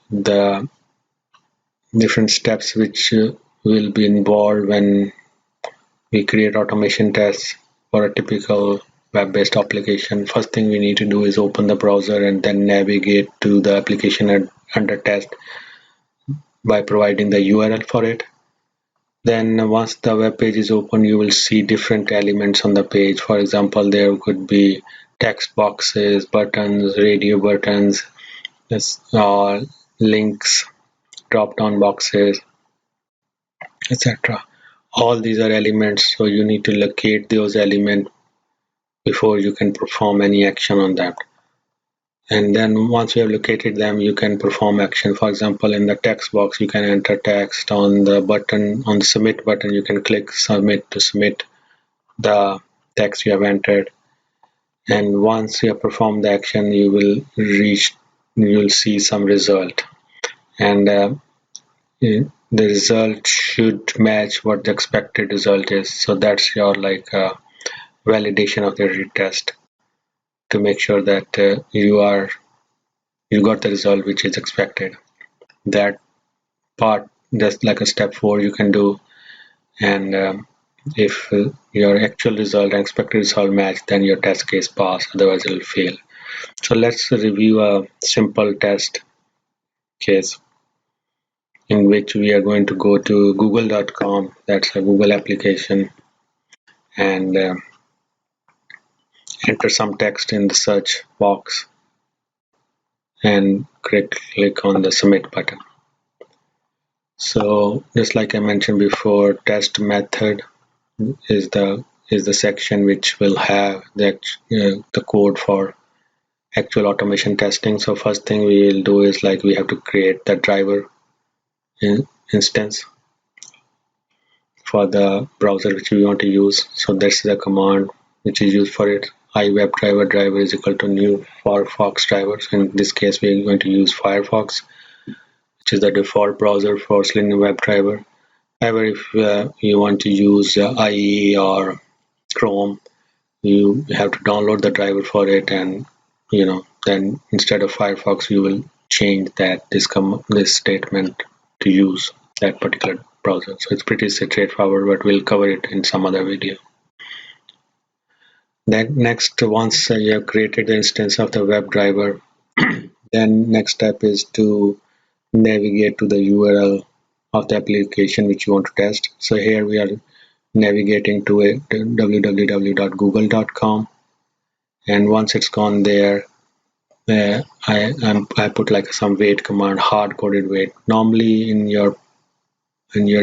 the different steps which will be involved when we create automation tests for a typical web-based application. First thing we need to do is open the browser and then navigate to the application under test by providing the URL for it. Then once the web page is open, you will see different elements on the page. For example, there could be text boxes, buttons, radio buttons, links, drop-down boxes, etc. All these are elements, so you need to locate those elements before you can perform any action on them. And then once you have located them, you can perform action. For example, in the text box, you can enter text. On the button, on the submit button, you can click submit to submit the text you have entered. And once you have performed the action, you will see some result. And the result should match what the expected result is. So that's your validation of the retest, to make sure that you got the result which is expected. That part, that's like a step 4 you can do. And if your actual result and expected result match, then your test case pass, otherwise it will fail. So let's review a simple test case in which we are going to go to google.com, that's a Google application, and enter some text in the search box and click on the submit button. So just like I mentioned before, test method is the section which will have the code for actual automation testing. So first thing we will do is we have to create the driver instance for the browser which we want to use. So that's the command which is used for it. iWebDriver is equal to new Firefox driver. So in this case, we are going to use Firefox, which is the default browser for Selenium WebDriver. However, if you want to use IE or Chrome, you have to download the driver for it, and then instead of Firefox, you will change this statement to use that particular browser. So it's pretty straightforward, but we'll cover it in some other video. Then next, once you have created the instance of the WebDriver, then next step is to navigate to the URL of the application which you want to test. So here we are navigating to www.google.com, and once it's gone there, I put some wait command, hard-coded wait. Normally in your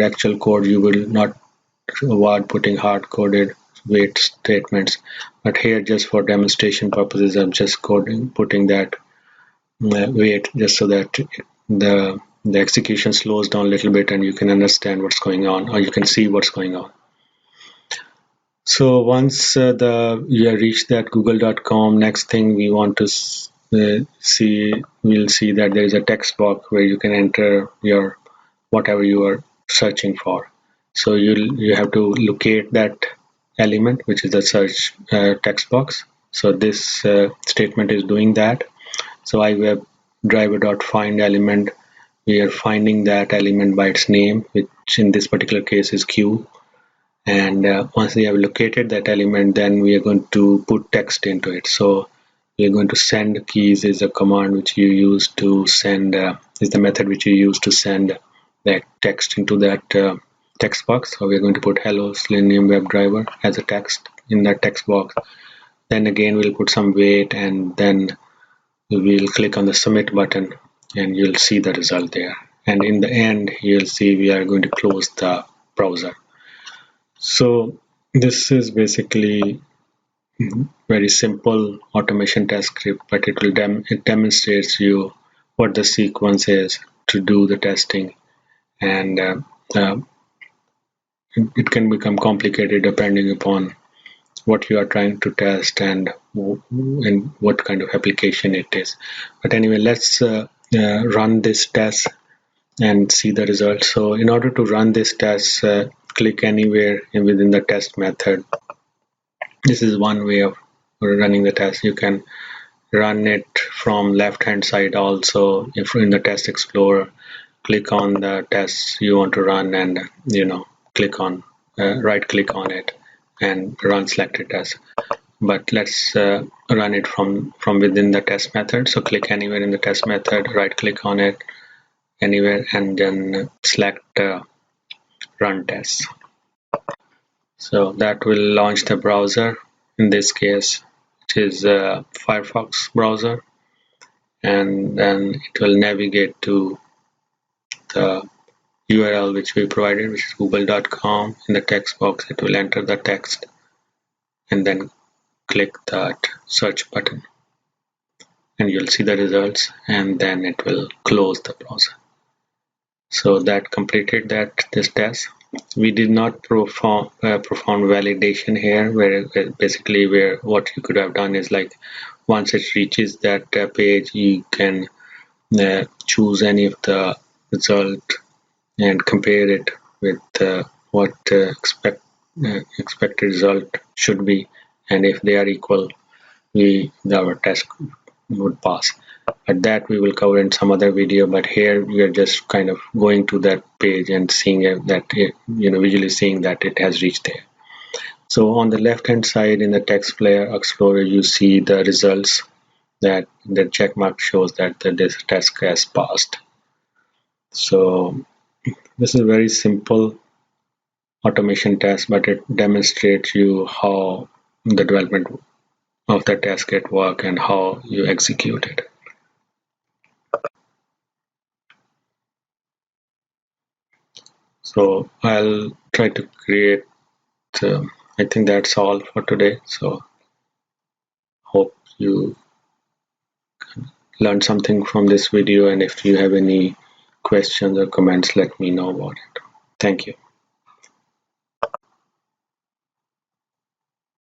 actual code you will not avoid putting hard-coded wait statements, but here just for demonstration purposes I'm just putting that wait, just so that the execution slows down a little bit and you can understand what's going on, or you can see what's going on. So once you have reached that google.com, next thing we want to we'll see that there is a text box where you can enter your whatever you are searching for. So you have to locate that element, which is the search text box. So this statement is doing that. So iWebDriver.find element, we are finding that element by its name, which in this particular case is Q. And once we have located that element, then we are going to put text into it. So we are going to send keys is a command which you use to send, is the method which you use to send that text into that text box. So we are going to put hello Selenium WebDriver as a text in that text box. Then again we'll put some wait, and then we'll click on the submit button and you'll see the result there. And in the end, you'll see we are going to close the browser. So this is basically very simple automation test script, but it demonstrates you what the sequence is to do the testing, and it can become complicated depending upon what you are trying to test and what kind of application it is. But anyway, let's run this test and see the results. So in order to run this test, click anywhere within the test method. This is one way of running the test. You can run it from left hand side also. If in the test explorer, click on the tests you want to run, and click on right click on it and run selected test. But let's run it from within the test method. So click anywhere in the test method, right click on it anywhere, and then select run tests. So that will launch the browser. In this case, it is a Firefox browser, and then it will navigate to the URL which we provided, which is google.com. In the text box, it will enter the text and then click that search button, and you'll see the results, and then it will close the browser. So that completed this test. We did not perform validation here, where basically what you could have done is, like, once it reaches that page, you can choose any of the result and compare it with what expected result should be, and if they are equal, our test would pass. But that we will cover in some other video. But here we are just kind of going to that page and seeing that visually seeing that it has reached there. So on the left hand side in the text player explorer, you see the results, that the check mark shows that this test has passed. So this is a very simple automation test, but it demonstrates you how the development of the test get work and how you execute it. So I'll try to create, I think that's all for today. So hope you learned something from this video, and if you have any questions or comments, let me know about it. Thank you.